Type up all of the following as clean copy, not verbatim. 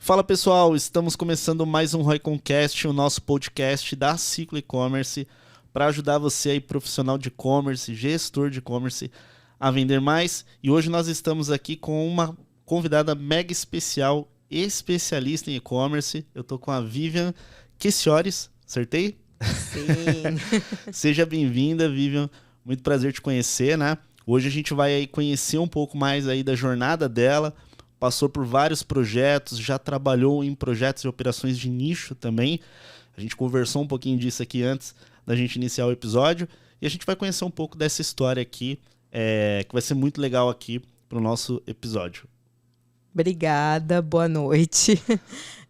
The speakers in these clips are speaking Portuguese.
Fala pessoal, estamos começando mais um RoyConCast, o nosso podcast da Ciclo E-Commerce, para ajudar você aí, profissional de e-commerce, gestor de e-commerce, a vender mais. E hoje nós estamos aqui com uma convidada mega especial, especialista em e-commerce. Eu tô com a Vivian Quessiores, acertei? Sim. Seja bem-vinda, Vivian. Muito prazer te conhecer, né? Hoje a gente vai aí conhecer um pouco mais aí da jornada dela. Passou por vários projetos, já trabalhou em projetos e operações de nicho também. A gente conversou um pouquinho disso aqui antes da gente iniciar o episódio. E a gente vai conhecer um pouco dessa história aqui, que vai ser muito legal aqui para o nosso episódio. Obrigada, boa noite.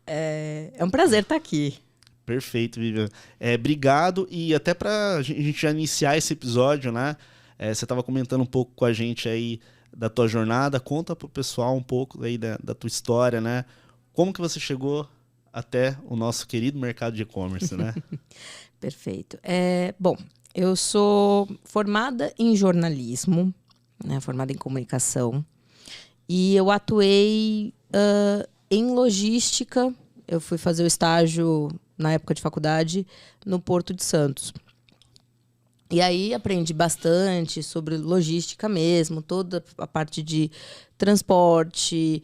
É um prazer estar aqui. Perfeito, Vivian. Obrigado. E até para a gente já iniciar esse episódio, né? Você estava comentando um pouco com a gente aí da tua jornada. Conta pro pessoal um pouco aí da tua história, né? Como que você chegou até o nosso querido mercado de e-commerce, né? Perfeito. Bom, eu sou formada em jornalismo, né? Formada em comunicação. E eu atuei em logística. Eu fui fazer o estágio na época de faculdade no Porto de Santos. E aí aprendi bastante sobre logística mesmo, toda a parte de transporte,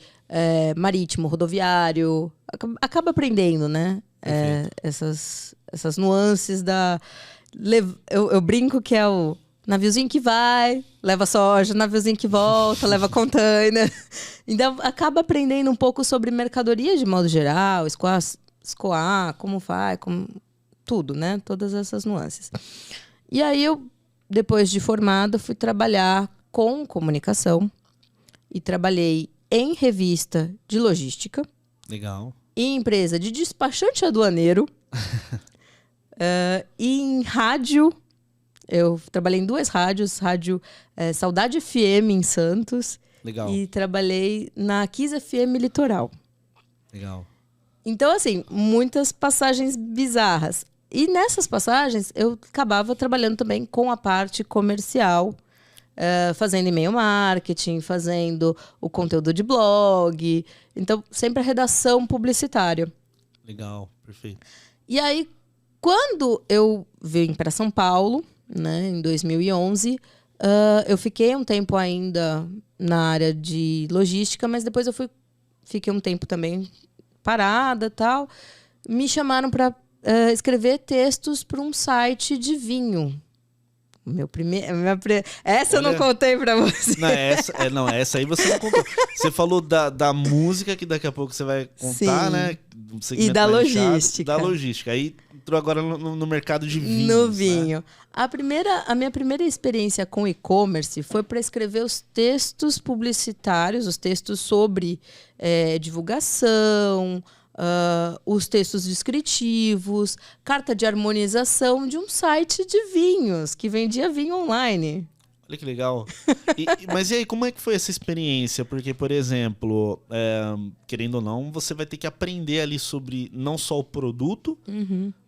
marítimo, rodoviário. Acaba aprendendo, né? Essas nuances da... Eu brinco que é o naviozinho que vai, leva soja, naviozinho que volta, leva container. Então, acaba aprendendo um pouco sobre mercadoria de modo geral, escoar, como faz, tudo, né? Todas essas nuances. E aí eu, depois de formada, fui trabalhar com comunicação e trabalhei em revista de logística. Legal. Em empresa de despachante aduaneiro. E em rádio. Eu trabalhei em 2 rádios. Rádio Saudade FM em Santos. Legal. E trabalhei na Kiss FM Litoral. Legal. Então, assim, muitas passagens bizarras. E nessas passagens, eu acabava trabalhando também com a parte comercial, fazendo e-mail marketing, fazendo o conteúdo de blog. Então, sempre a redação publicitária. Legal, perfeito. E aí, quando eu vim para São Paulo, né, em 2011, eu fiquei um tempo ainda na área de logística, mas depois fiquei um tempo também parada e tal. Me chamaram para escrever textos para um site de vinho. Essa eu não contei para você. Não, essa aí você não contou. Você falou da música, que daqui a pouco você vai contar, sim, né? E da logística. Da logística. Aí entrou agora no mercado de vinhos. No vinho. Né? A minha primeira experiência com e-commerce foi para escrever os textos publicitários, os textos sobre divulgação, os textos descritivos, carta de harmonização de um site de vinhos, que vendia vinho online. Olha que legal. Mas e aí, como é que foi essa experiência? Porque, por exemplo, querendo ou não, você vai ter que aprender ali sobre não só o produto,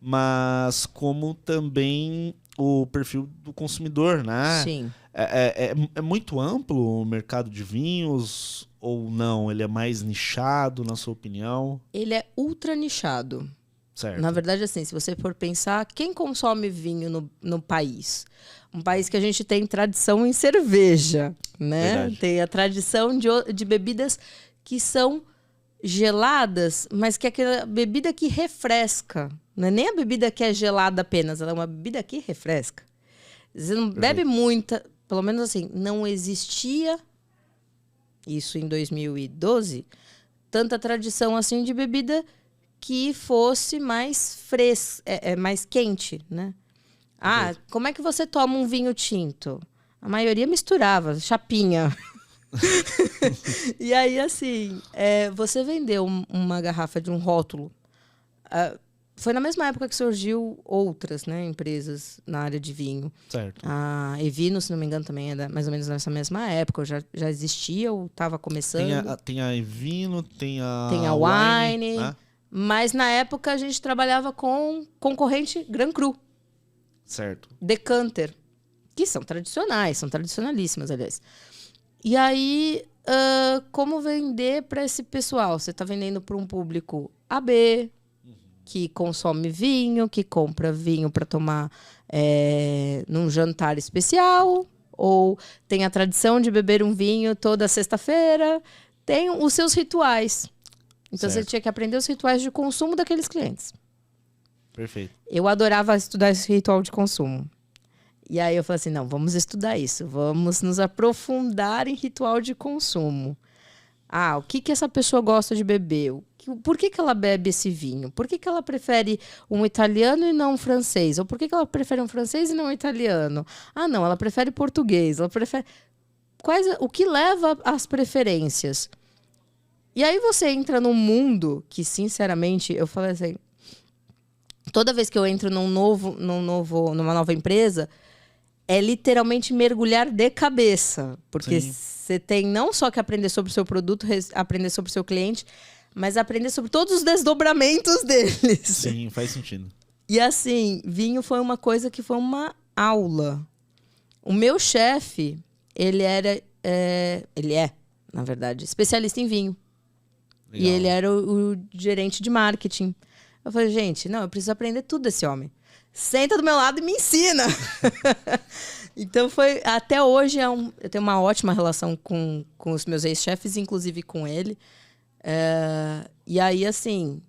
mas como também o perfil do consumidor, né? Sim. É muito amplo o mercado de vinhos ou não? Ele é mais nichado, na sua opinião? Ele é ultra nichado. Certo. Na verdade, assim, se você for pensar, quem consome vinho no país? Um país que a gente tem tradição em cerveja, né? Verdade. Tem a tradição de bebidas que são geladas, mas que é aquela bebida que refresca. Não é nem a bebida que é gelada apenas, ela é uma bebida que refresca. Você não bebe muita, pelo menos assim, não existia, isso em 2012, tanta tradição assim de bebida que fosse mais fresca, mais quente, né? Como é que você toma um vinho tinto? A maioria misturava, chapinha. E aí, assim, você vendeu uma garrafa de um rótulo. Foi na mesma época que surgiu outras, né, empresas na área de vinho. Certo. A Evino, se não me engano, também é mais ou menos nessa mesma época. Já existia ou estava começando. Tem a Evino, tem a Wine, né? Mas na época a gente trabalhava com concorrente Gran Cru. Certo. Decanter, que são tradicionais, são tradicionalíssimas, aliás. E aí como vender para esse pessoal. Você está vendendo para um público AB, que consome vinho, que compra vinho para tomar num jantar especial, ou tem a tradição de beber um vinho toda sexta-feira, tem os seus rituais. Então, você tinha que aprender os rituais de consumo daqueles clientes. Perfeito. Eu adorava estudar esse ritual de consumo. E aí eu falei assim, não, vamos estudar isso. Vamos nos aprofundar em ritual de consumo. O que essa pessoa gosta de beber? Por que ela bebe esse vinho? Por que ela prefere um italiano e não um francês? Ou por que ela prefere um francês e não um italiano? Não, ela prefere português. Ela prefere... O que leva às preferências? E aí você entra num mundo que, sinceramente, eu falei assim... Toda vez que eu entro numa nova empresa, é literalmente mergulhar de cabeça. Porque você tem não só que aprender sobre o seu produto, aprender sobre o seu cliente, mas aprender sobre todos os desdobramentos deles. Sim, faz sentido. E assim, vinho foi uma coisa que foi uma aula. O meu chefe, ele é, na verdade, especialista em vinho. Legal. E ele era o gerente de marketing. Eu falei, gente, não, eu preciso aprender tudo desse homem. Senta do meu lado e me ensina. Então, até hoje, eu tenho uma ótima relação com os meus ex-chefes, inclusive com ele. E aí, assim,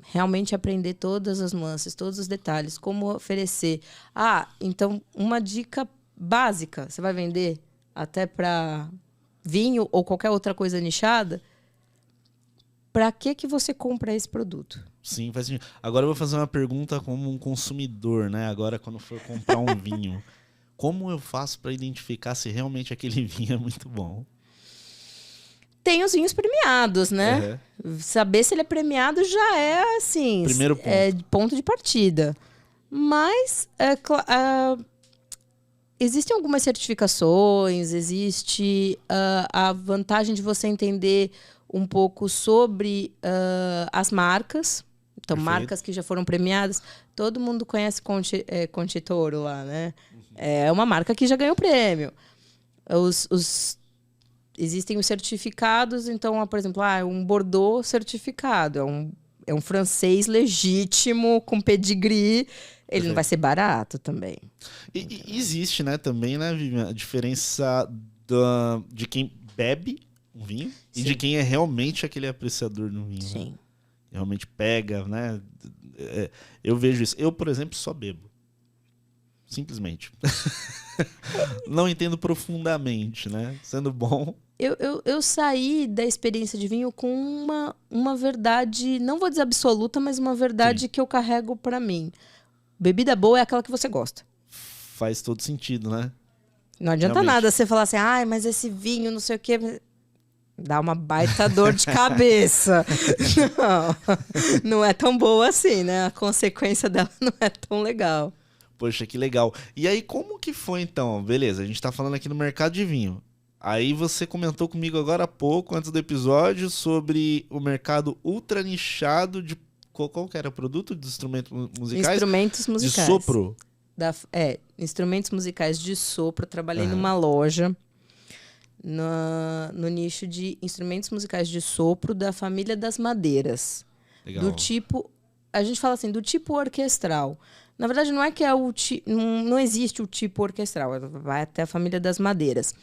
realmente aprender todas as nuances, todos os detalhes, como oferecer. Então, uma dica básica, você vai vender até para vinho ou qualquer outra coisa nichada, para que você compra esse produto? Sim, faz sentido. Agora eu vou fazer uma pergunta como um consumidor, né? Agora, quando for comprar um vinho, como eu faço para identificar se realmente aquele vinho é muito bom? Tem os vinhos premiados, né? Saber se ele é premiado já é, assim... Primeiro ponto. Ponto de partida. Mas, existem algumas certificações, existe a vantagem de você entender um pouco sobre as marcas. Então, perfeito. Marcas que já foram premiadas. Todo mundo conhece Conte Toro lá, né? É uma marca que já ganhou prêmio. Existem os certificados. Então, por exemplo, um Bordeaux certificado. É um francês legítimo, com pedigree. Ele não vai ser barato também. E existe, né, também, né, Vivian, a diferença de quem bebe um vinho e de quem é realmente aquele apreciador do vinho. Sim. Né? Realmente pega, né? Eu vejo isso. Eu, por exemplo, só bebo. Simplesmente. Não entendo profundamente, né? Sendo bom. Eu saí da experiência de vinho com uma verdade, não vou dizer absoluta, mas uma verdade que eu carrego pra mim. Bebida boa é aquela que você gosta. Faz todo sentido, né? Não adianta nada você falar assim, mas esse vinho, não sei o quê... Dá uma baita dor de cabeça. Não é tão boa assim, né? A consequência dela não é tão legal. Poxa, que legal. E aí, como que foi, então? Beleza, a gente tá falando aqui no mercado de vinho. Aí você comentou comigo agora há pouco, antes do episódio, sobre o mercado ultra nichado de... Qual que era o produto de instrumentos musicais? Instrumentos musicais. De sopro? Instrumentos musicais de sopro. Trabalhei numa loja... No nicho de instrumentos musicais de sopro da família das madeiras. Legal. Do tipo... A gente fala assim, do tipo orquestral. Na verdade, não é que não existe o tipo orquestral. Vai até a família das madeiras.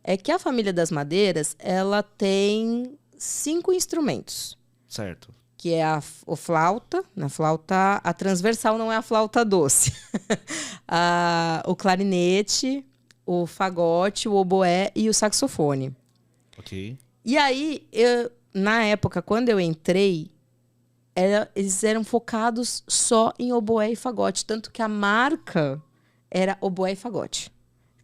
É que a família das madeiras, ela tem 5 instrumentos. Certo. Que é a flauta. Na flauta, a transversal não é a flauta doce. O clarinete... o fagote, o oboé e o saxofone. Ok. E aí, na época, quando eu entrei, eles eram focados só em oboé e fagote. Tanto que a marca era oboé e fagote.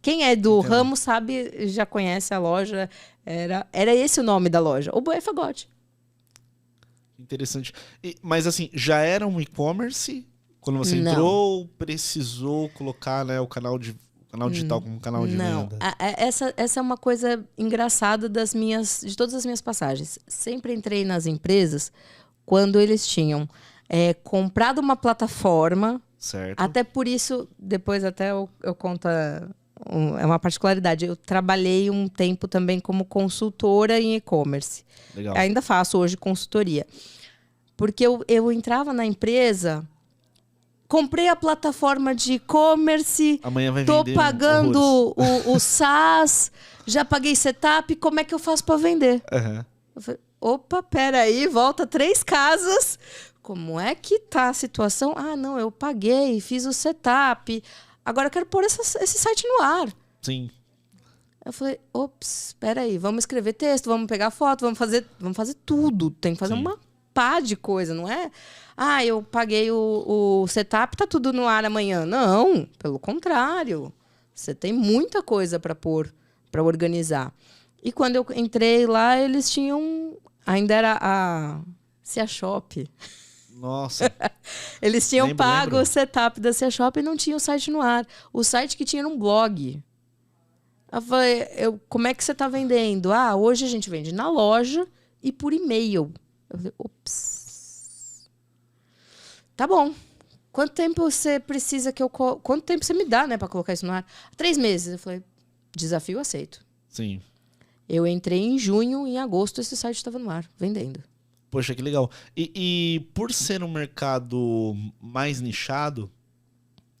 Quem é do ramo sabe, já conhece a loja. Era esse o nome da loja, oboé e fagote. Interessante. Mas assim, já era um e-commerce? Quando você entrou, precisou colocar, né, o canal digital como canal de venda? Essa é uma coisa engraçada de todas as minhas passagens. Sempre entrei nas empresas quando eles tinham comprado uma plataforma. Certo. Até por isso, depois até eu conto é uma particularidade. Eu trabalhei um tempo também como consultora em e-commerce. Legal. Ainda faço hoje consultoria. Porque eu entrava na empresa, comprei a plataforma de e-commerce, Amanhã vai tô vender pagando o SaaS, já paguei setup, como é que eu faço para vender? Uhum. Eu falei, opa, peraí, volta 3 casas. Como é que tá a situação? Ah, não, eu paguei, fiz o setup. Agora eu quero pôr esse site no ar. Sim. Eu falei, ops, peraí, vamos escrever texto, vamos pegar foto, vamos fazer tudo. Tem que fazer Sim. uma pá de coisa, não é? Ah, eu paguei o setup, tá tudo no ar amanhã. Não, pelo contrário. Você tem muita coisa para pôr, para organizar. E quando eu entrei lá, eles tinham... Ainda era a Cia Shop. Nossa. Eles tinham pago lembro. o setup da Cia Shop e não tinha o site no ar. O site que tinha era um blog. Eu falei, como é que você está vendendo? Ah, hoje a gente vende na loja e por e-mail. Eu falei, ops. Tá bom. Quanto tempo você precisa que eu... Quanto tempo você me dá, né, para colocar isso no ar? 3 meses. Eu falei, desafio aceito. Sim. Eu entrei em junho, em agosto esse site estava no ar, vendendo. Poxa, que legal. E por ser um mercado mais nichado,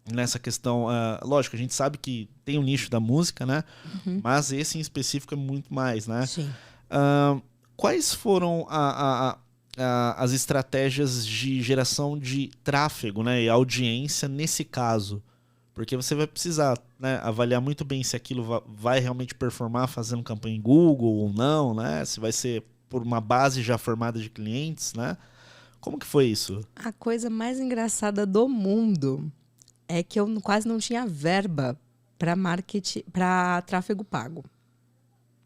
nessa questão... lógico, a gente sabe que tem um nicho da música, né? Uhum. Mas esse em específico é muito mais, né? Sim. Quais foram as estratégias de geração de tráfego, né, e audiência nesse caso? Porque você vai precisar, né, avaliar muito bem se aquilo vai realmente performar fazendo campanha em Google ou não, né? Se vai ser por uma base já formada de clientes, né? Como que foi isso? A coisa mais engraçada do mundo é que eu quase não tinha verba para marketing, para tráfego pago.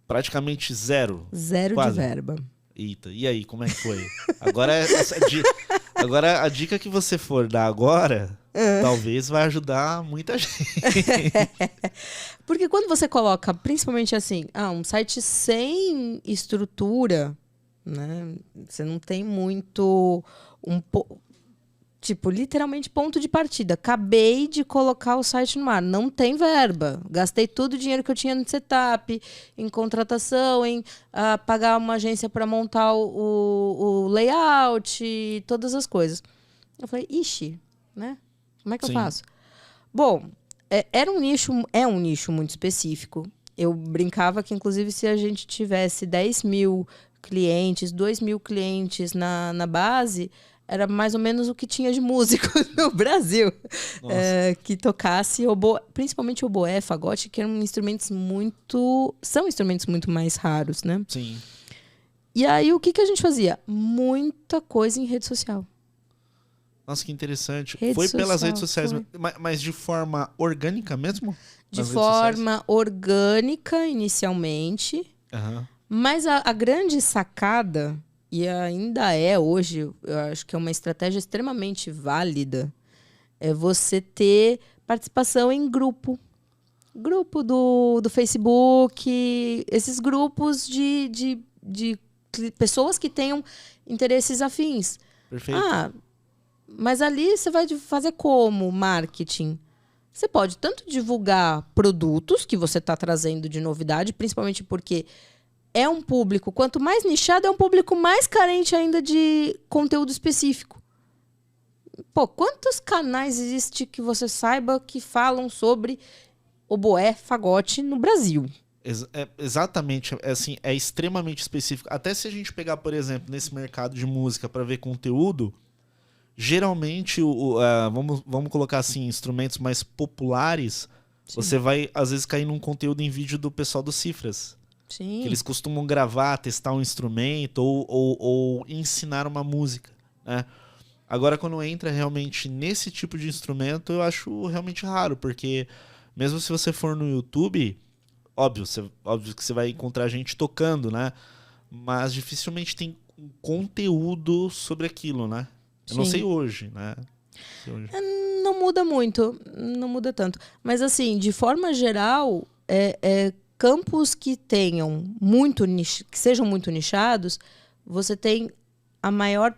Praticamente zero. Zero Quase. de verba. Eita, e aí, como é que foi? Agora a dica que você for dar agora, talvez vai ajudar muita gente. Porque quando você coloca, principalmente assim, um site sem estrutura, né? Você não tem muito tipo, literalmente ponto de partida. Acabei de colocar o site no ar. Não tem verba. Gastei todo o dinheiro que eu tinha no setup, em contratação, em pagar uma agência para montar o layout, todas as coisas. Eu falei, ixi, né? Como é que Sim. eu faço? Bom, é um nicho muito específico. Eu brincava que, inclusive, se a gente tivesse 10 mil clientes, 2 mil clientes na base, era mais ou menos o que tinha de músico no Brasil. Que tocasse oboé, principalmente oboé, fagote, que são instrumentos muito mais raros, né? Sim. E aí, o que a gente fazia? Muita coisa em rede social. Nossa, que interessante. Rede Foi pelas social, redes sociais, foi. mas de forma orgânica mesmo? De Nas redes sociais? forma orgânica, inicialmente. Aham. Mas a grande sacada, e ainda é hoje, eu acho que é uma estratégia extremamente válida, é você ter participação em grupo. Grupo do Facebook, esses grupos de pessoas que tenham interesses afins. Perfeito. Mas ali você vai fazer como marketing? Você pode tanto divulgar produtos que você está trazendo de novidade, principalmente porque é um público, quanto mais nichado, é um público mais carente ainda de conteúdo específico. Pô, quantos canais existe que você saiba que falam sobre oboé, fagote no Brasil? Exatamente, assim, é extremamente específico. Até se a gente pegar, por exemplo, nesse mercado de música para ver conteúdo, geralmente, vamos colocar assim, instrumentos mais populares, sim, você vai às vezes cair num conteúdo em vídeo do pessoal do Cifras. Sim. Que eles costumam gravar, testar um instrumento ou ensinar uma música, né? Agora, quando entra realmente nesse tipo de instrumento, eu acho realmente raro, porque mesmo se você for no YouTube, óbvio que você vai encontrar gente tocando, né? Mas dificilmente tem conteúdo sobre aquilo, né? Eu não sei hoje, né? Não muda muito, não muda tanto. Mas assim, de forma geral, campos que tenham que sejam muito nichados, você tem a maior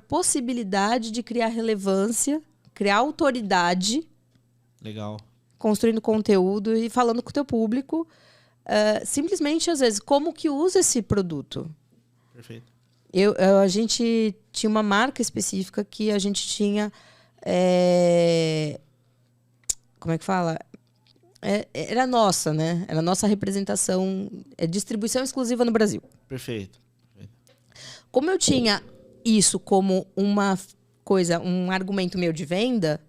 possibilidade de criar relevância, criar autoridade. Legal. construindo conteúdo e falando com o teu público, simplesmente, às vezes, como que usa esse produto. Perfeito. A gente tinha uma marca específica que a gente tinha... como é que fala? Era nossa, né? Era nossa representação, distribuição exclusiva no Brasil. Perfeito. Como eu tinha isso como uma coisa, um argumento meu de venda,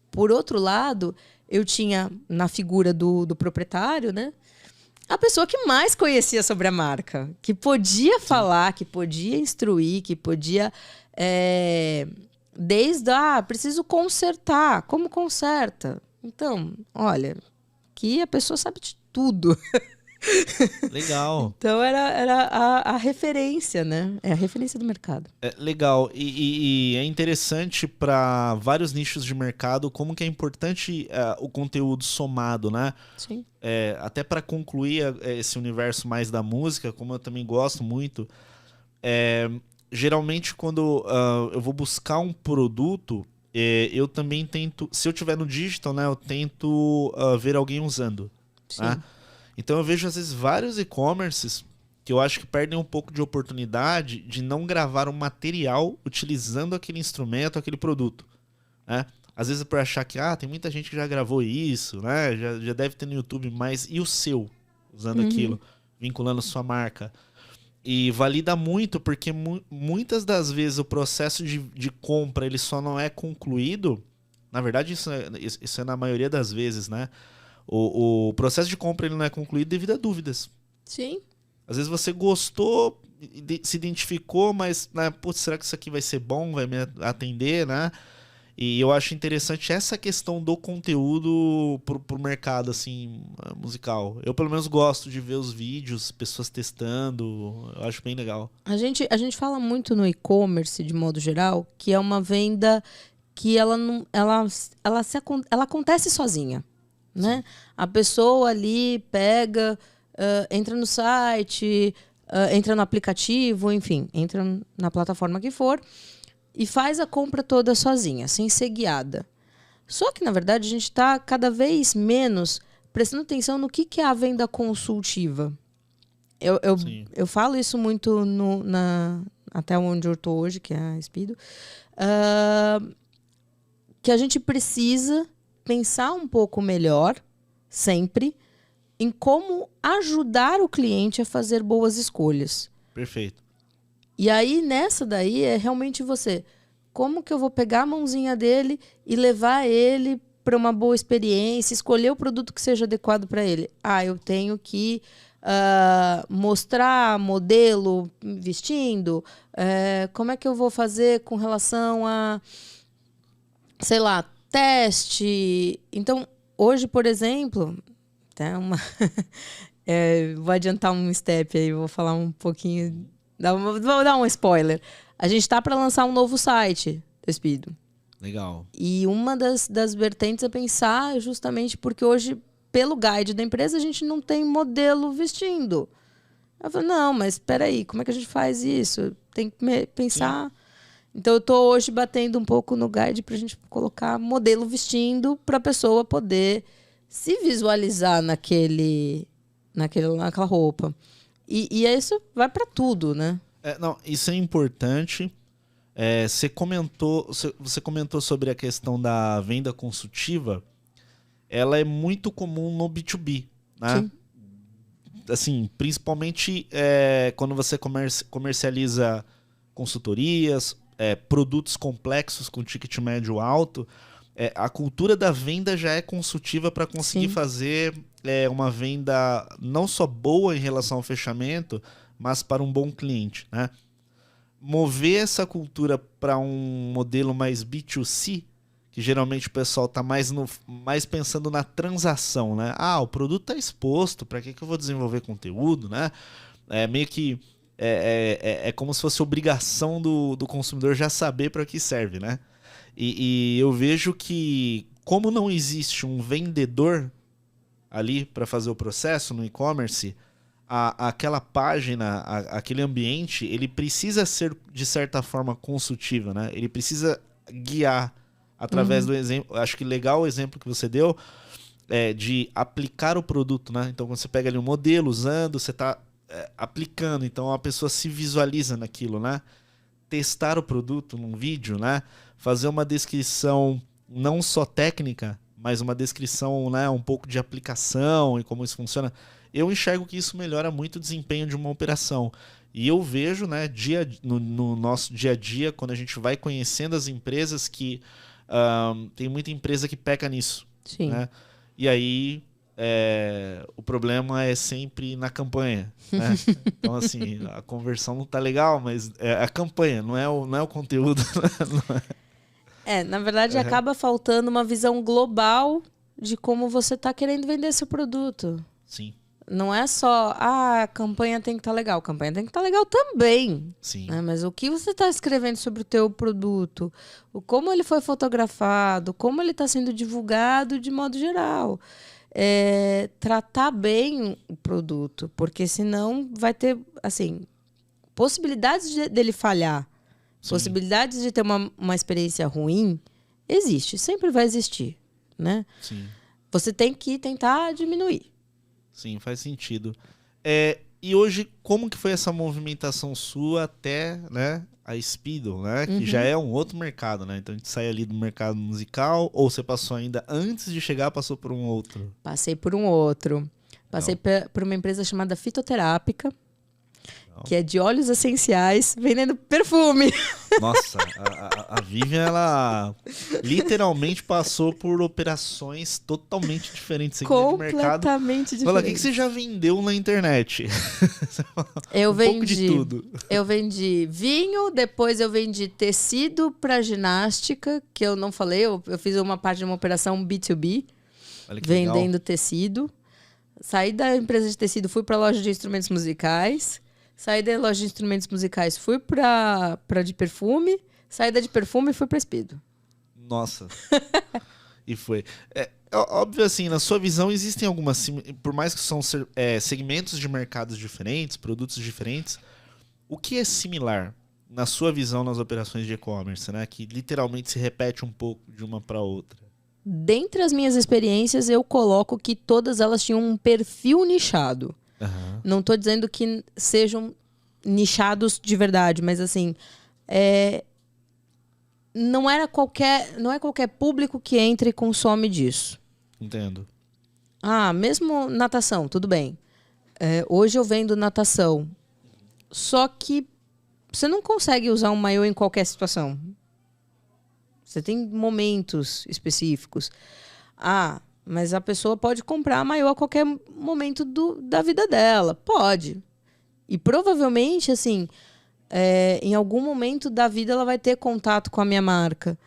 por outro lado, eu tinha na figura do proprietário, né? A pessoa que mais conhecia sobre a marca, que podia falar, que podia instruir, que podia... preciso consertar. Como conserta? Então, olha, que a pessoa sabe de tudo. Legal. Então, era a referência, né? É a referência do mercado. Legal. E é interessante para vários nichos de mercado como que é importante o conteúdo somado, né? Sim. Até para concluir esse universo mais da música, como eu também gosto muito, geralmente quando eu vou buscar um produto, eu também tento, se eu tiver no digital, né, eu tento ver alguém usando. Sim. Né? Então eu vejo às vezes vários e-commerces que eu acho que perdem um pouco de oportunidade de não gravar um material utilizando aquele instrumento, aquele produto. Né? Às vezes por achar que tem muita gente que já gravou isso, né? Já deve ter no YouTube, mas e o seu usando aquilo, vinculando sua marca? E valida muito, porque muitas das vezes o processo de compra ele só não é concluído. Na verdade, isso é na maioria das vezes, né? O processo de compra ele não é concluído devido a dúvidas. Sim. Às vezes você gostou, se identificou, mas, né, putz, será que isso aqui vai ser bom, vai me atender, né? E eu acho interessante essa questão do conteúdo pro mercado, assim, musical. Eu, pelo menos, gosto de ver os vídeos, pessoas testando. Eu acho bem legal. A gente fala muito no e-commerce, de modo geral, que é uma venda que ela acontece sozinha. Né? A pessoa ali pega, entra no site, entra no aplicativo, enfim, entra na plataforma que for e faz a compra toda sozinha, sem ser guiada. Só que, na verdade, a gente está cada vez menos prestando atenção no que é a venda consultiva. Eu falo isso muito até onde eu estou hoje, que é a Speedo, que a gente precisa pensar um pouco melhor, sempre, em como ajudar o cliente a fazer boas escolhas. Perfeito. E aí, nessa daí, é realmente você. Como que eu vou pegar a mãozinha dele e levar ele para uma boa experiência, escolher o produto que seja adequado para ele? Eu tenho que mostrar modelo vestindo. Como é que eu vou fazer com relação a, sei lá, teste. Então, hoje, por exemplo, vou adiantar um step aí, vou falar um pouquinho, vou dar um spoiler. A gente está para lançar um novo site do Speedo. Legal. E uma das vertentes é pensar justamente porque hoje, pelo guide da empresa, a gente não tem modelo vestindo. Eu falei, não, mas espera aí, como é que a gente faz isso? Tem que pensar... Sim. Então, eu estou hoje batendo um pouco no guide para a gente colocar modelo vestindo para a pessoa poder se visualizar naquela roupa. E isso vai para tudo, né? Não, isso é importante. Você comentou sobre a questão da venda consultiva. Ela é muito comum no B2B, né? Sim. Assim, principalmente quando você comercializa consultorias, produtos complexos com ticket médio alto, a cultura da venda já é consultiva para conseguir fazer uma venda não só boa em relação ao fechamento, mas para um bom cliente, né? Mover essa cultura para um modelo mais B2C, que geralmente o pessoal está mais pensando na transação, né? O produto está exposto, para que eu vou desenvolver conteúdo, né? Meio que é como se fosse obrigação do consumidor já saber para que serve, né? E eu vejo que, como não existe um vendedor ali para fazer o processo no e-commerce, aquela página, aquele ambiente, ele precisa ser, de certa forma, consultivo, né? Ele precisa guiar através do exemplo. Acho que legal o exemplo que você deu de aplicar o produto, né? Então, quando você pega ali um modelo usando, você está aplicando. Então, a pessoa se visualiza naquilo, né? Testar o produto num vídeo, né? Fazer uma descrição não só técnica, mas uma descrição, né, um pouco de aplicação e como isso funciona. Eu enxergo que isso melhora muito o desempenho de uma operação. E eu vejo, né, no nosso dia a dia, quando a gente vai conhecendo as empresas, que tem muita empresa que peca nisso. Sim. Né? E aí o problema é sempre na campanha. Né? Então, assim, a conversão não tá legal, mas é a campanha, não é o conteúdo. Na verdade, acaba faltando uma visão global de como você está querendo vender seu produto. Sim. Não é só, a campanha tem que estar legal. A campanha tem que estar legal também. Sim. Né? Mas o que você está escrevendo sobre o teu produto, como ele foi fotografado, como ele está sendo divulgado de modo geral. Tratar bem o produto, porque senão vai ter, assim, possibilidades dele falhar. Sim. Possibilidades de ter uma experiência ruim, existe, sempre vai existir, né? Sim. Você tem que tentar diminuir. Sim, faz sentido. E hoje, como que foi essa movimentação sua até, né, a Speedo, né? Que já é um outro mercado, né? Então a gente sai ali do mercado musical, ou você passou ainda antes de chegar, passou por um outro? Passei por um outro. Passei por uma empresa chamada Fitoterápica, que é de óleos essenciais, vendendo perfume. Nossa, a Vivian, ela literalmente passou por operações totalmente diferentes. Completamente diferentes. Fala, o que você já vendeu na internet? Eu vendi pouco de tudo. Eu vendi vinho, depois eu vendi tecido para ginástica, que eu não falei, eu fiz uma parte de uma operação B2B, vendendo legal. Tecido. Saí da empresa de tecido, fui para a loja de instrumentos musicais. Saí da loja de instrumentos musicais, fui pra de perfume. Saí da de perfume e fui pra Speedo. Nossa. E foi. Óbvio, assim, na sua visão, existem algumas... Por mais que são segmentos de mercados diferentes, produtos diferentes, o que é similar, na sua visão, nas operações de e-commerce, né? Que literalmente se repete um pouco de uma para outra. Dentre as minhas experiências, eu coloco que todas elas tinham um perfil nichado. Uhum. Não estou dizendo que sejam nichados de verdade, mas assim, não é qualquer público que entra e consome disso. Entendo. Mesmo natação, tudo bem. Hoje eu vendo natação. Só que você não consegue usar um maiô em qualquer situação. Você tem momentos específicos. Mas a pessoa pode comprar maiô a qualquer momento da vida dela. Pode. E provavelmente, assim, em algum momento da vida ela vai ter contato com a minha marca.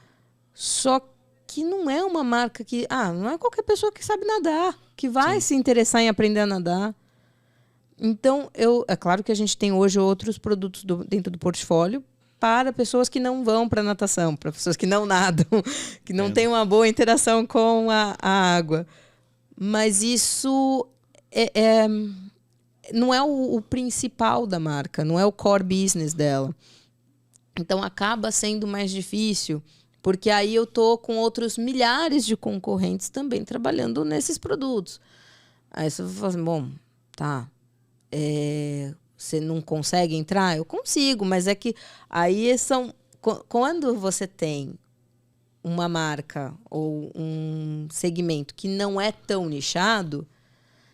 Só que não é uma marca que... não é qualquer pessoa que sabe nadar, que vai se interessar em aprender a nadar. Então, é claro que a gente tem hoje outros produtos dentro do portfólio para pessoas que não vão para natação, para pessoas que não nadam, que não têm uma boa interação com a água. Mas isso não é o principal da marca, não é o core business dela. Então acaba sendo mais difícil, porque aí eu tô com outros milhares de concorrentes também trabalhando nesses produtos. Aí você vai falar assim, bom, tá... Você não consegue entrar? Eu consigo, mas é que aí quando você tem uma marca ou um segmento que não é tão nichado,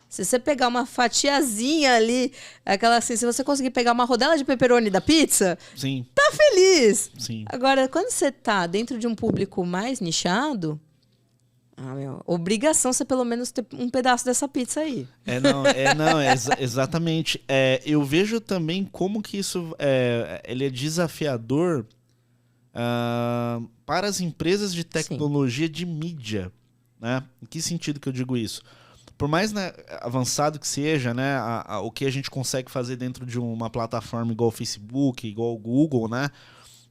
se você pegar uma fatiazinha ali, aquela assim, se você conseguir pegar uma rodela de pepperoni da pizza, sim, tá feliz. Sim. Agora, quando você tá dentro de um público mais nichado, obrigação você pelo menos ter um pedaço dessa pizza aí. Exatamente. Eu vejo também como que isso ele é desafiador para as empresas de tecnologia de mídia. Né? Em que sentido que eu digo isso? Por mais, né, avançado que seja, né, o que a gente consegue fazer dentro de uma plataforma igual o Facebook, igual o Google, né?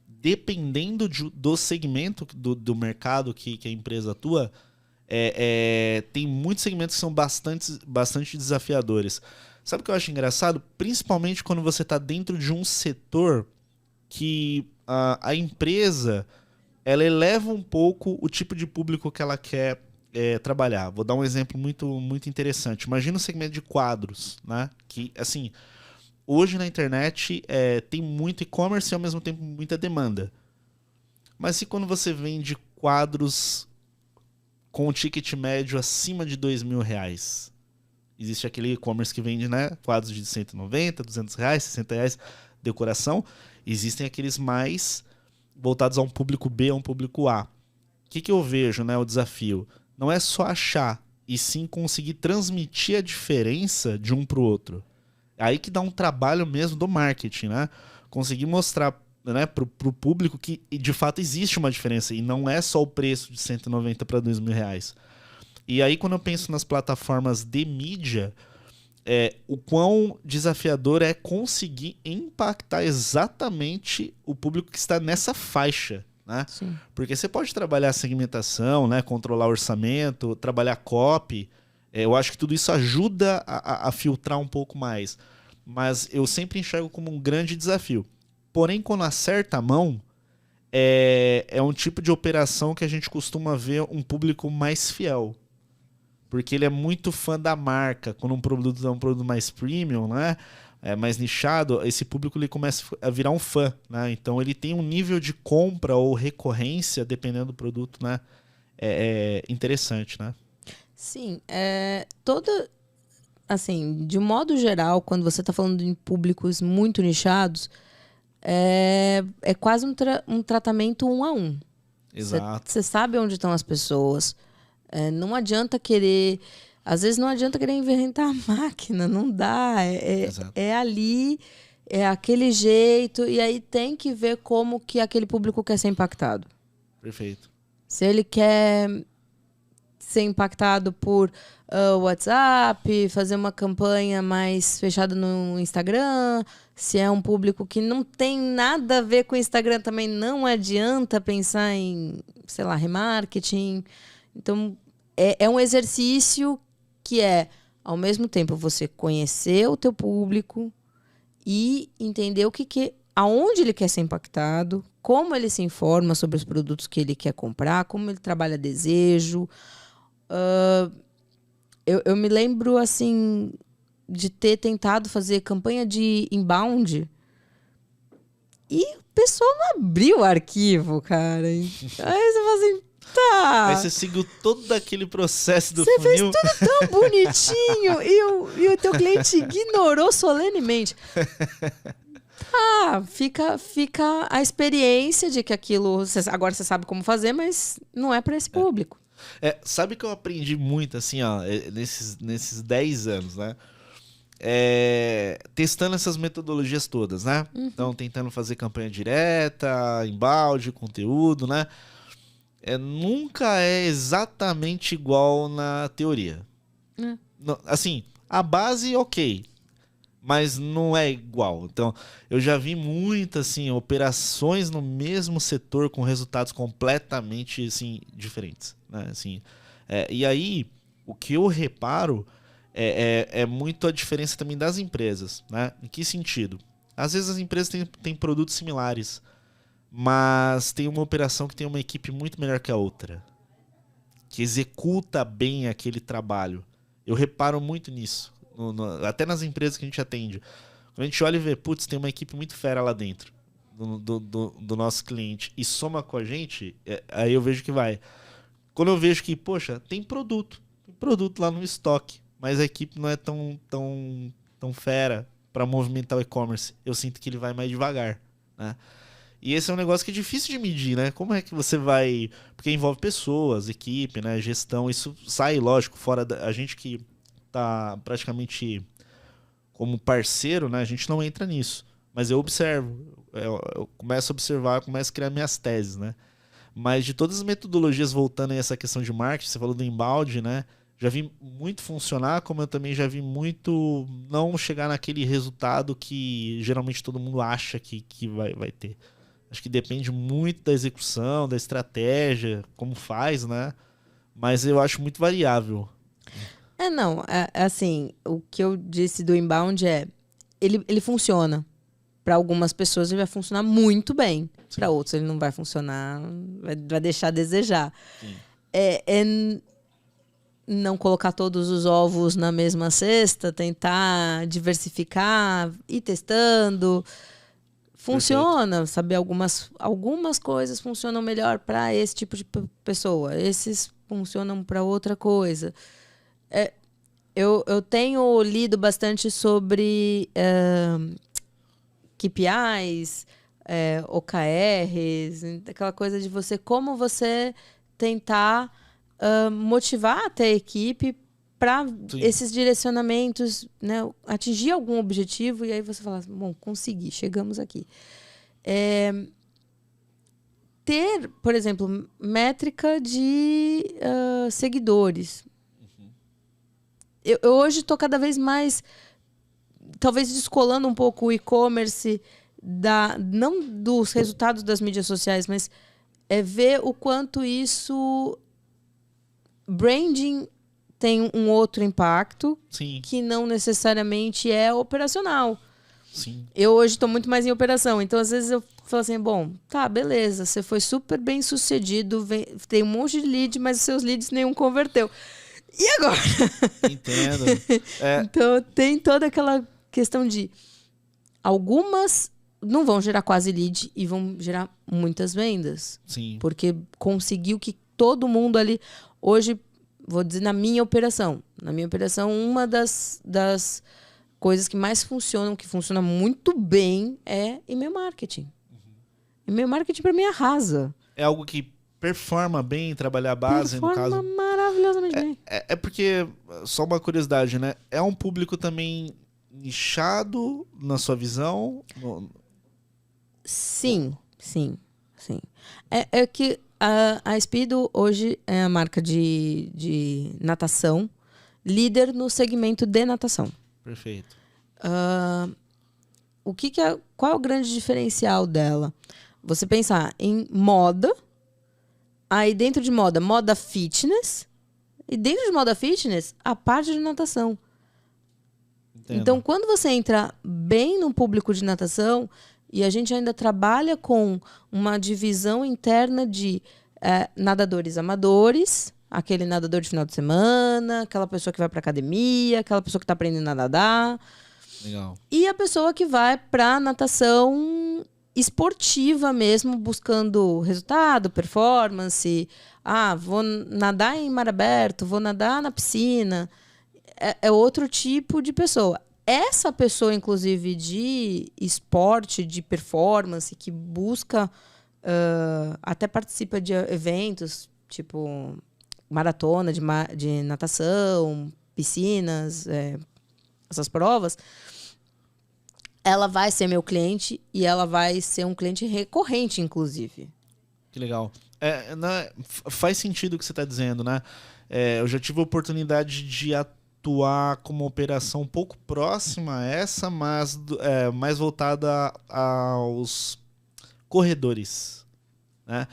Dependendo do segmento do mercado que a empresa atua, tem muitos segmentos que são bastante desafiadores. Sabe o que eu acho engraçado? Principalmente quando você está dentro de um setor que a empresa ela eleva um pouco o tipo de público que ela quer trabalhar. Vou dar um exemplo muito interessante. Imagina o segmento de quadros, né? Que, assim, hoje na internet tem muito e-commerce e ao mesmo tempo muita demanda. Mas e quando você vende quadros com um ticket médio acima de R$ 2.000? Existe aquele e-commerce que vende, né, quadros de R$ 190, R$ 200, R$ 60, decoração. Existem aqueles mais voltados a um público B, a um público A. O que eu vejo, né, o desafio? Não é só achar, e sim conseguir transmitir a diferença de um para o outro. É aí que dá um trabalho mesmo do marketing, né? Conseguir mostrar, né, para o público que de fato existe uma diferença e não é só o preço de 190 para R$ 2.000. E aí quando eu penso nas plataformas de mídia, o quão desafiador é conseguir impactar exatamente o público que está nessa faixa, né? Sim. Porque você pode trabalhar segmentação, né, controlar orçamento, trabalhar copy. Eu acho que tudo isso ajuda a filtrar um pouco mais. Mas eu sempre enxergo como um grande desafio. Porém, quando acerta a mão, é um tipo de operação que a gente costuma ver um público mais fiel. Porque ele é muito fã da marca. Quando um produto é um produto mais premium, né, mais nichado, esse público ele começa a virar um fã, né? Então ele tem um nível de compra ou recorrência, dependendo do produto, né, interessante, né? Sim, assim, de modo geral, quando você está falando em públicos muito nichados, é quase um tratamento 1 a 1. Exato. Você sabe onde estão as pessoas. Não adianta querer... Às vezes não adianta querer inventar a máquina, não dá. É ali, é aquele jeito, e aí tem que ver como que aquele público quer ser impactado. Perfeito. Se ele quer ser impactado por WhatsApp, fazer uma campanha mais fechada no Instagram, se é um público que não tem nada a ver com o Instagram também, não adianta pensar em, sei lá, remarketing. Então, é um exercício que ao mesmo tempo, você conhecer o teu público e entender aonde ele quer ser impactado, como ele se informa sobre os produtos que ele quer comprar, como ele trabalha desejo. Eu me lembro, assim, de ter tentado fazer campanha de inbound e o pessoal não abriu o arquivo, cara. Aí você fala assim, tá. Aí você seguiu todo aquele processo do funil. Você fez funil. tudo tão bonitinho e o teu cliente ignorou solenemente. Fica a experiência de que aquilo... Agora você sabe como fazer, mas não é para esse público. Sabe que eu aprendi muito, assim, ó, nesses 10 anos, né? Testando essas metodologias todas, né? Uhum. Então, tentando fazer campanha direta, embalde, conteúdo, né? Nunca é exatamente igual na teoria. Assim, a base, ok, mas não é igual. Então, eu já vi muitas, assim, operações no mesmo setor com resultados completamente, assim, diferentes, né? Assim, e aí, o que eu reparo é muito a diferença também das empresas, né? Em que sentido? Às vezes as empresas têm produtos similares, mas tem uma operação que tem uma equipe muito melhor que a outra, que executa bem aquele trabalho. Eu reparo muito nisso. Até nas empresas que a gente atende. Quando a gente olha e vê, putz, tem uma equipe muito fera lá dentro do nosso cliente e soma com a gente, aí eu vejo que vai. Quando eu vejo que, poxa, tem produto lá no estoque, mas a equipe não é tão fera para movimentar o e-commerce, eu sinto que ele vai mais devagar, né? E esse é um negócio que é difícil de medir, né? Como é que você vai... Porque envolve pessoas, equipe, né? Gestão, isso sai, lógico, fora a gente que tá praticamente como parceiro, né? A gente não entra nisso. Mas eu observo, eu começo a observar, começo a criar minhas teses, né? Mas de todas as metodologias, voltando a essa questão de marketing, você falou do embalde, né? Já vi muito funcionar, como eu também já vi muito não chegar naquele resultado que geralmente todo mundo acha que vai ter. Acho que depende muito da execução, da estratégia, como faz, né? Mas eu acho muito variável. Assim, o que eu disse do inbound ele funciona. Para algumas pessoas ele vai funcionar muito bem. Para outros ele não vai funcionar, vai deixar a desejar. É não colocar todos os ovos na mesma cesta, tentar diversificar, ir testando. Funciona, perfeito. Sabe? Algumas coisas funcionam melhor para esse tipo de pessoa. Esses funcionam para outra coisa. Eu tenho lido bastante sobre KPIs, OKRs, aquela coisa de como você tentar motivar até a equipe para esses direcionamentos, né, atingir algum objetivo e aí você fala, bom, consegui, chegamos aqui. Ter, por exemplo, métrica de seguidores. Eu hoje estou cada vez mais, talvez descolando um pouco o e-commerce, não dos resultados das mídias sociais, mas ver o quanto isso... Branding tem um outro impacto, sim, que não necessariamente é operacional. Sim. Eu hoje estou muito mais em operação, então às vezes eu falo assim, bom, tá, beleza, você foi super bem sucedido, tem um monte de lead, mas os seus leads nenhum converteu. E agora? Entendo. Então tem toda aquela questão de algumas não vão gerar quase lead e vão gerar muitas vendas. Sim. Porque conseguiu que todo mundo ali... Hoje, vou dizer, na minha operação, uma das coisas que mais funcionam, que funciona muito bem, é e-mail marketing. E-mail marketing, para mim, arrasa. É algo que performa bem, trabalhar a base, no caso. Performa maravilhosamente bem. É porque, só uma curiosidade, né? É um público também nichado, na sua visão? Sim. É que a Speedo hoje é a marca de natação, líder no segmento de natação. Perfeito. Qual é o grande diferencial dela? Você pensar em moda, aí dentro de moda fitness, e dentro de moda fitness, a parte de natação. Entendo. Então, quando você entra bem no público de natação, e a gente ainda trabalha com uma divisão interna de nadadores amadores, aquele nadador de final de semana, aquela pessoa que vai para academia, aquela pessoa que está aprendendo a nadar. Legal. E a pessoa que vai para natação esportiva mesmo, buscando resultado, performance. Vou nadar em mar aberto, vou nadar na piscina. É outro tipo de pessoa. Essa pessoa, inclusive, de esporte, de performance, que busca, até participa de eventos, tipo maratona de natação, piscinas, essas provas, ela vai ser meu cliente e ela vai ser um cliente recorrente, inclusive. Que legal. Faz sentido o que você está dizendo, né? Eu já tive a oportunidade de atuar com uma operação um pouco próxima a essa, mas mais voltada aos corredores, né?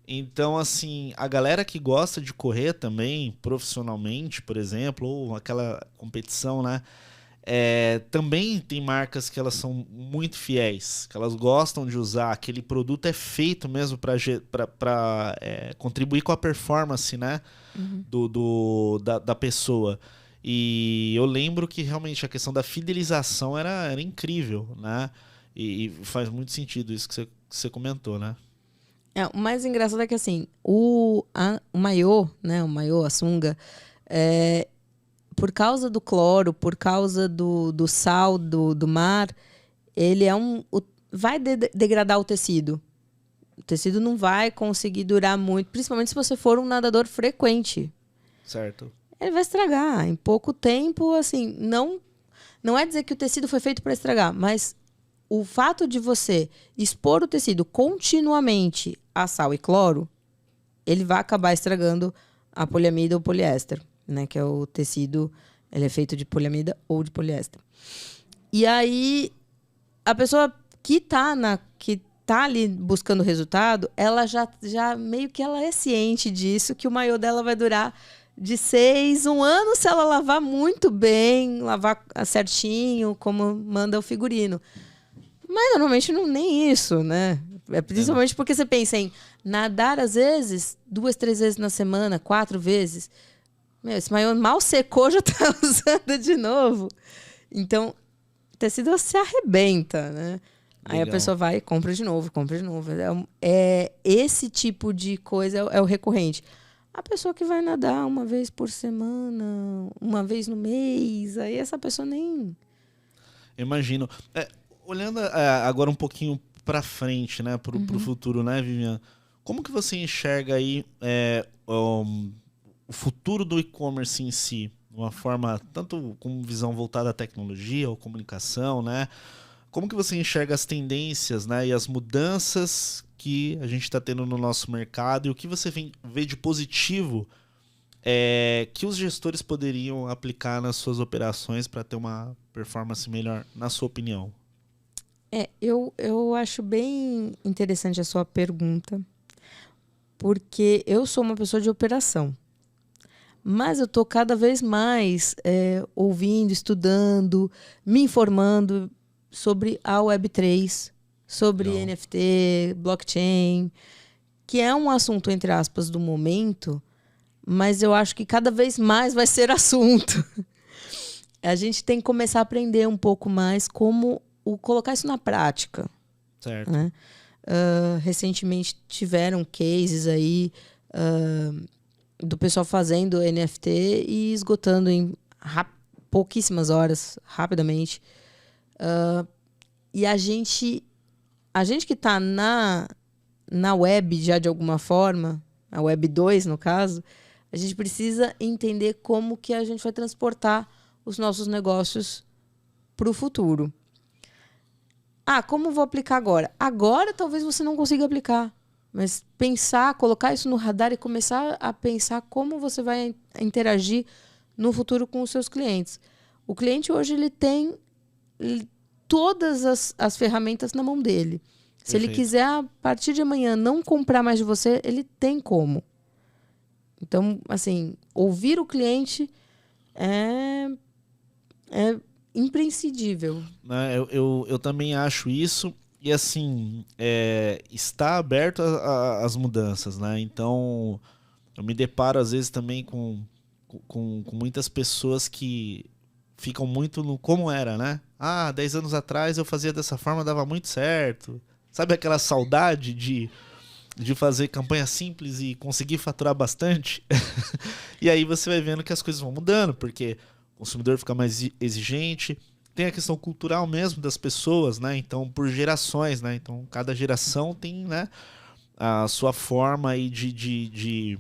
Então, assim, a galera que gosta de correr também, profissionalmente, por exemplo, ou aquela competição, né? Também tem marcas que elas são muito fiéis, que elas gostam de usar, aquele produto é feito mesmo para contribuir com a performance, né? Da pessoa. E eu lembro que realmente a questão da fidelização era incrível, né? E faz muito sentido isso que você comentou, né? O mais engraçado é que assim, o maiô, né? O maiô, a sunga, por causa do cloro, por causa do sal do mar, ele vai degradar o tecido. O tecido não vai conseguir durar muito, principalmente se você for um nadador frequente. Certo. Ele vai estragar em pouco tempo, assim, não é dizer que o tecido foi feito para estragar, mas o fato de você expor o tecido continuamente a sal e cloro, ele vai acabar estragando a poliamida ou poliéster, né? Que é o tecido, ele é feito de poliamida ou de poliéster. E aí, a pessoa que tá ali buscando resultado, ela já meio que ela é ciente disso, que o maiô dela vai durar de 1 ano se ela lavar muito bem, lavar certinho, como manda o figurino. Mas normalmente não nem isso, né? É principalmente porque você pensa em nadar, às vezes, 2, 3 vezes na semana, 4 vezes. Meu, esse maiô mal secou, já tá usando de novo. Então, o tecido se arrebenta, né? Aí a pessoa vai e compra de novo, compra de novo. Esse tipo de coisa é o recorrente. A pessoa que vai nadar uma vez por semana, uma vez no mês, aí essa pessoa nem... Imagino. Olhando agora um pouquinho para frente, né, pro futuro, né, Vivian? Como que você enxerga aí o futuro do e-commerce em si? De uma forma, tanto com visão voltada à tecnologia ou comunicação, né? Como que você enxerga as tendências, né, e as mudanças que a gente está tendo no nosso mercado e o que você vê de positivo que os gestores poderiam aplicar nas suas operações para ter uma performance melhor, na sua opinião? Eu acho bem interessante a sua pergunta, porque eu sou uma pessoa de operação. Mas eu estou cada vez mais ouvindo, estudando, me informando sobre a Web3, sobre NFT, blockchain, que é um assunto, entre aspas, do momento, mas eu acho que cada vez mais vai ser assunto. A gente tem que começar a aprender um pouco mais como colocar isso na prática. Certo. Né? Recentemente tiveram cases aí do pessoal fazendo NFT e esgotando em pouquíssimas horas, rapidamente. E a gente que está na web já de alguma forma, a Web 2 no caso, a gente precisa entender como que a gente vai transportar os nossos negócios para o futuro. Como vou aplicar agora? Agora talvez você não consiga aplicar, mas colocar isso no radar e começar a pensar como você vai interagir no futuro com os seus clientes. O cliente hoje ele tem todas as ferramentas na mão dele. Se Perfeito. ele quiser, a partir de amanhã, não comprar mais de você, ele tem como. Então, assim, ouvir o cliente é imprescindível. Eu também acho isso. E, assim, está aberto às mudanças, né? Então, eu me deparo, às vezes, também com muitas pessoas que ficam muito no como era, né? 10 anos atrás eu fazia dessa forma, dava muito certo. Sabe aquela saudade de fazer campanha simples e conseguir faturar bastante? E aí você vai vendo que as coisas vão mudando, porque o consumidor fica mais exigente. Tem a questão cultural mesmo das pessoas, né? Então, por gerações, né? Então, cada geração tem, né, a sua forma aí de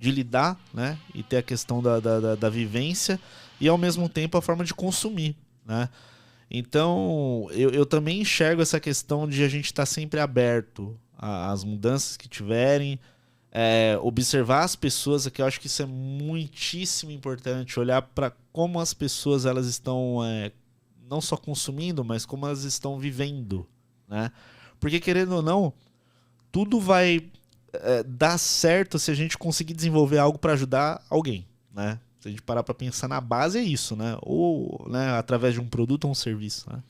lidar, né? E ter a questão da vivência e, ao mesmo tempo, a forma de consumir, né? Então, eu também enxergo essa questão de a gente estar sempre aberto às mudanças que tiverem, observar as pessoas, que eu acho que isso é muitíssimo importante, olhar para como as pessoas elas estão não só consumindo, mas como elas estão vivendo, né? Porque, querendo ou não, tudo vai dar certo se a gente conseguir desenvolver algo para ajudar alguém, né? Se a gente parar para pensar na base, é isso, né? Ou, né, através de um produto ou um serviço, né?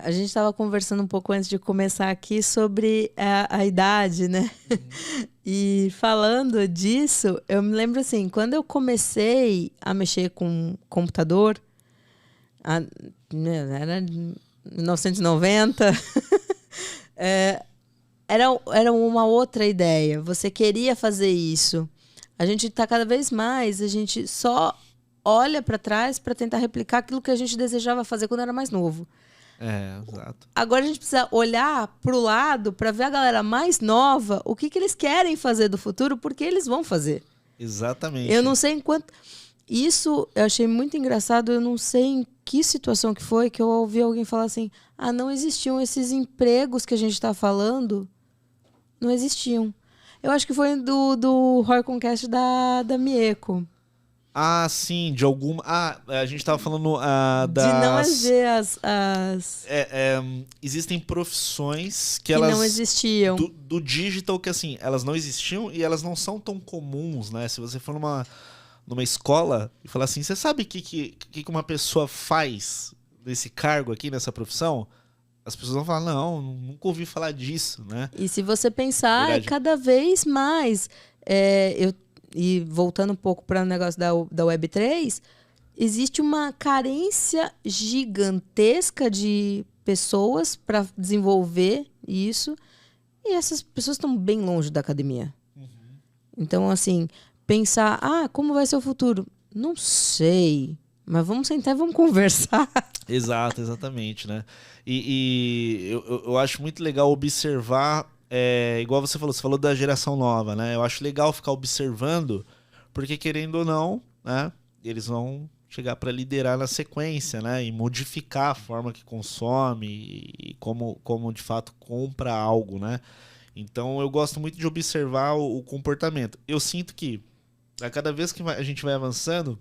A gente estava conversando um pouco antes de começar aqui sobre a idade, né? E falando disso, eu me lembro assim, quando eu comecei a mexer com computador, era 1990, era uma outra ideia. Você queria fazer isso. A gente está cada vez mais, a gente só olha para trás para tentar replicar aquilo que a gente desejava fazer quando era mais novo. Exato. Agora a gente precisa olhar para o lado para ver a galera mais nova, o que eles querem fazer do futuro, porque eles vão fazer. Exatamente. Eu não sei enquanto... Isso eu achei muito engraçado, eu não sei em que situação que foi que eu ouvi alguém falar assim, não existiam esses empregos que a gente está falando, não existiam. Eu acho que foi do Horconcast da Mieco. Sim, de alguma... a gente estava falando de não haver existem profissões que elas... não existiam. Do digital, que assim, elas não existiam e elas não são tão comuns, né? Se você for numa escola e falar assim, você sabe o que uma pessoa faz nesse cargo aqui, nessa profissão? as pessoas vão falar, não, nunca ouvi falar disso, né? E se você pensar, Verdade. cada vez mais, e voltando um pouco para o negócio da Web3, existe uma carência gigantesca de pessoas para desenvolver isso, e essas pessoas estão bem longe da academia. Então, assim, pensar, como vai ser o futuro? Não sei, mas vamos sentar e vamos conversar. Exato, exatamente, né? E eu acho muito legal observar, igual você falou da geração nova, né? Eu acho legal ficar observando, porque querendo ou não, né? Eles vão chegar para liderar na sequência, né? E modificar a forma que consome e como de fato compra algo, né? Então eu gosto muito de observar o comportamento. Eu sinto que a cada vez que a gente vai avançando,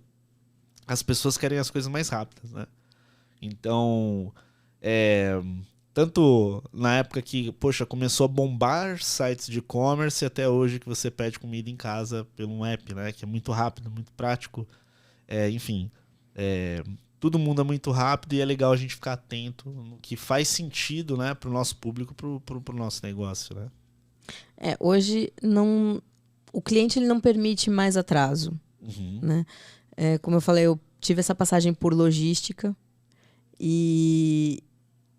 as pessoas querem as coisas mais rápidas, né? Então, tanto na época que, poxa, começou a bombar sites de e-commerce até hoje que você pede comida em casa pelo um app, né? Que é muito rápido, muito prático. Enfim, tudo muda muito rápido e é legal a gente ficar atento no que faz sentido, né, para o nosso público, para o nosso negócio, né? Hoje o cliente ele não permite mais atraso, né? Como eu falei, eu tive essa passagem por logística e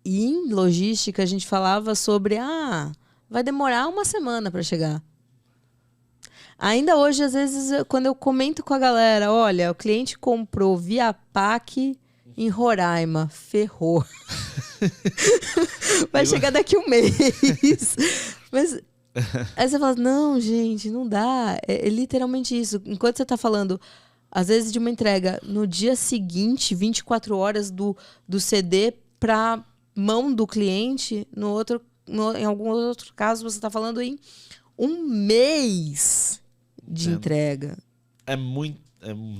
em logística a gente falava sobre vai demorar uma semana para chegar. Ainda hoje, às vezes, quando eu comento com a galera, olha, o cliente comprou via PAC em Roraima, ferrou. Vai chegar daqui um mês. Mas aí você fala, não, gente, não dá. É literalmente isso. Enquanto você está falando, às vezes, de uma entrega no dia seguinte, 24 horas do CD para mão do cliente, em algum outro caso, você está falando em um mês de entrega.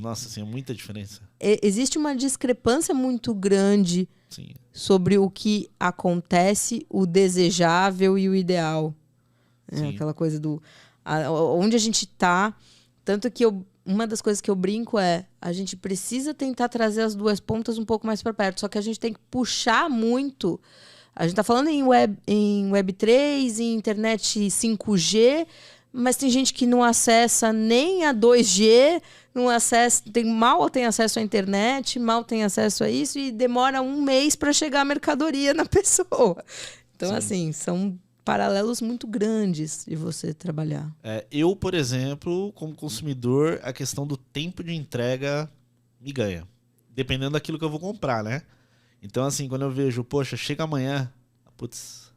Nossa, assim, é muita diferença. Existe uma discrepância muito grande Sim. sobre o que acontece, o desejável e o ideal. Aquela coisa onde a gente está. Tanto que uma das coisas que eu brinco a gente precisa tentar trazer as duas pontas um pouco mais para perto. Só que a gente tem que puxar muito. A gente está falando em Web3, em internet 5G, mas tem gente que não acessa nem a 2G, não acessa, mal tem acesso à internet, mal tem acesso a isso e demora um mês para chegar a mercadoria na pessoa. Então, assim, são paralelos muito grandes de você trabalhar. Eu, por exemplo, como consumidor, a questão do tempo de entrega me ganha. Dependendo daquilo que eu vou comprar, né? Então, assim, quando eu vejo, poxa, chega amanhã, putz,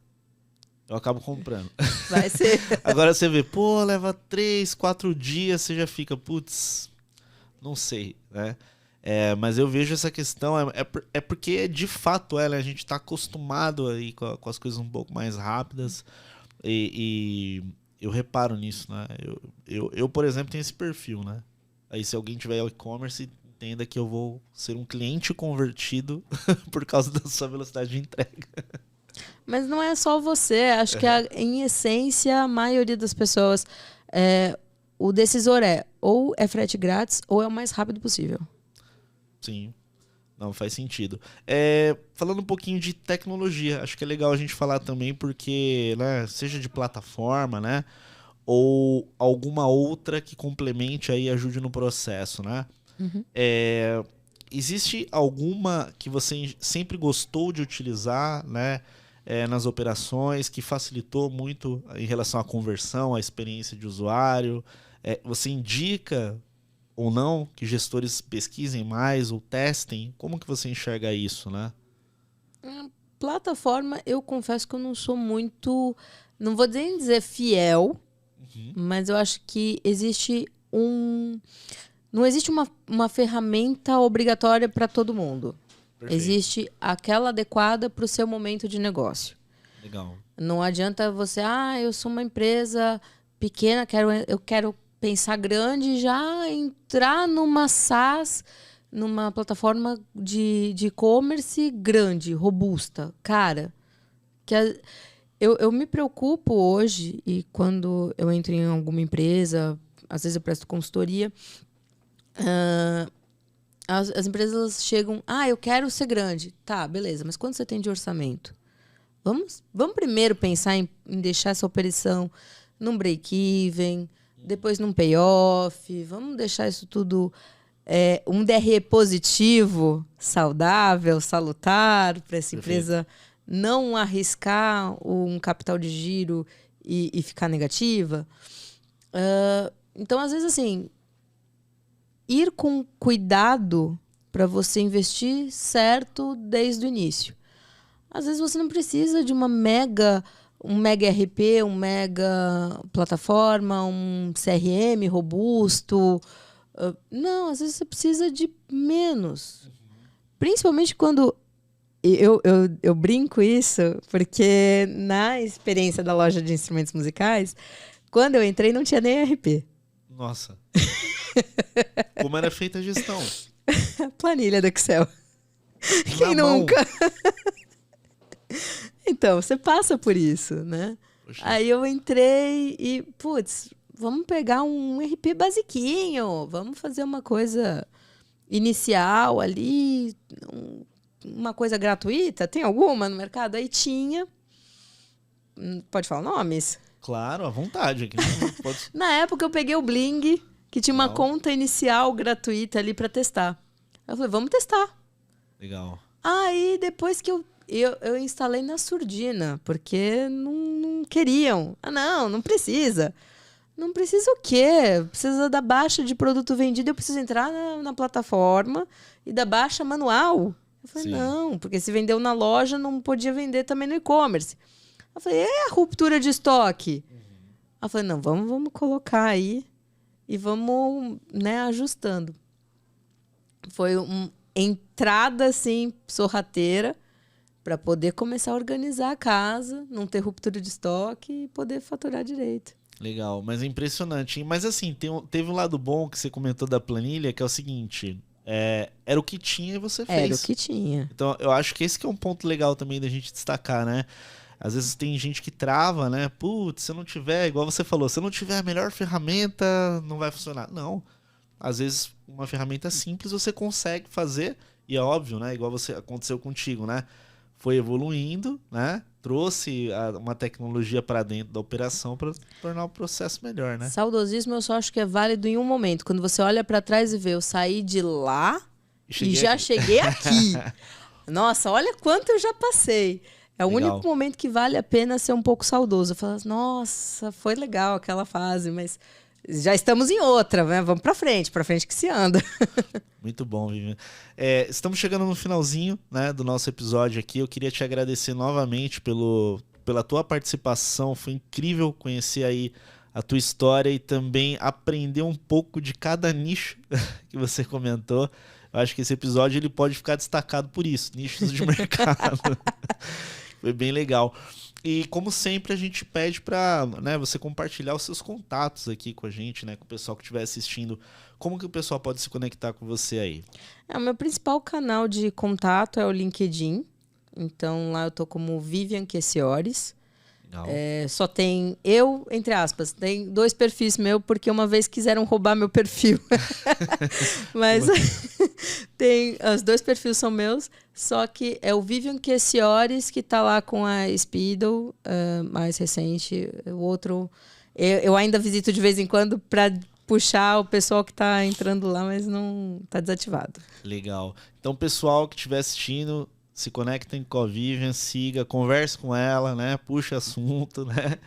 eu acabo comprando. Vai ser. Agora você vê, leva 3, 4 dias, você já fica, putz, não sei, né? Mas eu vejo essa questão, porque de fato a gente está acostumado aí com as coisas um pouco mais rápidas e eu reparo nisso, né? Eu, por exemplo, tenho esse perfil, né? Aí se alguém tiver e-commerce, entenda que eu vou ser um cliente convertido por causa da sua velocidade de entrega. Mas não é só você. Acho que, em essência, a maioria das pessoas... o decisor ou é frete grátis ou é o mais rápido possível. Sim. Não, faz sentido. Falando um pouquinho de tecnologia, acho que é legal a gente falar também porque, né, seja de plataforma, né, ou alguma outra que complemente aí e ajude no processo, né? Uhum. Existe alguma que você sempre gostou de utilizar, né, nas operações, que facilitou muito em relação à conversão, à experiência de usuário? Você indica ou não que gestores pesquisem mais ou testem? Como que você enxerga isso, né? Plataforma, eu confesso que eu não sou muito... Não vou dizer fiel, mas eu acho que existe não existe uma ferramenta obrigatória para todo mundo. Perfeito. Existe aquela adequada para o seu momento de negócio. Legal. Não adianta você... eu sou uma empresa pequena, eu quero pensar grande e já entrar numa SaaS, numa plataforma de e-commerce grande, robusta. Cara, eu me preocupo hoje, e quando eu entro em alguma empresa, às vezes eu presto consultoria, as empresas chegam, eu quero ser grande. Tá, beleza, mas quanto você tem de orçamento? Vamos primeiro pensar em deixar essa operação num break-even, depois num payoff. Vamos deixar isso tudo um DRE positivo, saudável, salutar, para essa empresa não arriscar um capital de giro e ficar negativa. Então, às vezes, assim, ir com cuidado para você investir certo desde o início. Às vezes você não precisa de um mega RP, um mega plataforma, um CRM robusto. Não, às vezes você precisa de menos. Principalmente quando... Eu brinco isso, porque na experiência da loja de instrumentos musicais, quando eu entrei não tinha nem RP. Nossa. Como era feita a gestão? Planilha do Excel. Quem nunca? Então, você passa por isso, né? Poxa. Aí eu entrei e, vamos pegar um RP basiquinho, vamos fazer uma coisa inicial ali, uma coisa gratuita. Tem alguma no mercado? Aí tinha. Pode falar nomes? Claro, à vontade. Aqui pode... Na época eu peguei o Bling, que tinha uma conta inicial gratuita ali para testar. Eu falei, vamos testar. Legal. Aí depois que eu instalei na surdina, porque não queriam. Não precisa. Não precisa o quê? Precisa da baixa de produto vendido, eu preciso entrar na plataforma e da baixa manual. Eu falei, não, porque se vendeu na loja, não podia vender também no e-commerce. Eu falei, é a ruptura de estoque? Eu falei, não, vamos colocar aí e vamos, ajustando. Foi uma entrada, assim, sorrateira, para poder começar a organizar a casa, não ter ruptura de estoque e poder faturar direito. Legal, mas é impressionante, hein? Mas assim, teve um lado bom que você comentou da planilha, que é o seguinte, era o que tinha e você fez. Era o que tinha. Então, eu acho que esse que é um ponto legal também da gente destacar, né? Às vezes tem gente que trava, né? Se eu não tiver, igual você falou, se eu não tiver a melhor ferramenta, não vai funcionar. Não. Às vezes, uma ferramenta simples você consegue fazer, e é óbvio, né? Igual aconteceu contigo, né? Foi evoluindo, né? Trouxe uma tecnologia para dentro da operação para tornar o processo melhor, né? Saudosismo eu só acho que é válido em um momento. Quando você olha para trás e vê, eu saí de lá e já cheguei aqui. Nossa, olha quanto eu já passei. É o único momento que vale a pena ser um pouco saudoso. Falar, nossa, foi legal aquela fase, mas já estamos em outra, né? Vamos para frente que se anda. Muito bom, Vivian. Estamos chegando no finalzinho, né, do nosso episódio aqui. Eu queria te agradecer novamente pela tua participação. Foi incrível conhecer aí a tua história e também aprender um pouco de cada nicho que você comentou. Eu acho que esse episódio ele pode ficar destacado por isso, nichos de mercado. Foi bem legal. E como sempre a gente pede para, né, você compartilhar os seus contatos aqui com a gente, né, com o pessoal que estiver assistindo. Como que o pessoal pode se conectar com você aí? O meu principal canal de contato é o LinkedIn. Então lá eu tô como Vivian Queciores. Só tem eu, entre aspas, tem 2 perfis meu, porque uma vez quiseram roubar meu perfil. Mas tem, os 2 perfis são meus, só que é o Vivian Queciores que tá lá com a Speedo, mais recente. O outro, eu ainda visito de vez em quando para puxar o pessoal que tá entrando lá, mas não tá desativado. Legal. Então, pessoal que estiver assistindo, se conectem com a Vivian, siga, converse com ela, né? Puxa assunto, né?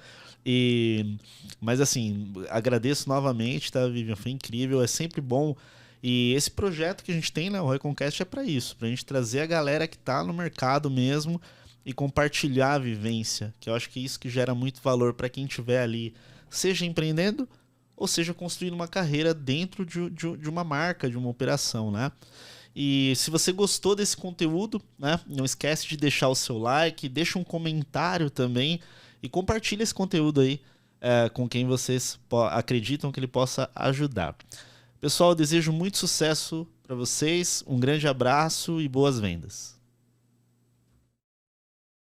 Mas assim, agradeço novamente, tá, Vivian? Foi incrível, é sempre bom. E esse projeto que a gente tem, né, o Reconcast, é para isso, pra gente trazer a galera que tá no mercado mesmo e compartilhar a vivência, que eu acho que é isso que gera muito valor para quem estiver ali, seja empreendendo ou seja construindo uma carreira dentro de uma marca, de uma operação, né? E se você gostou desse conteúdo, né, não esquece de deixar o seu like, deixa um comentário também e compartilha esse conteúdo aí com quem vocês acreditam que ele possa ajudar. Pessoal, eu desejo muito sucesso para vocês, um grande abraço e boas vendas.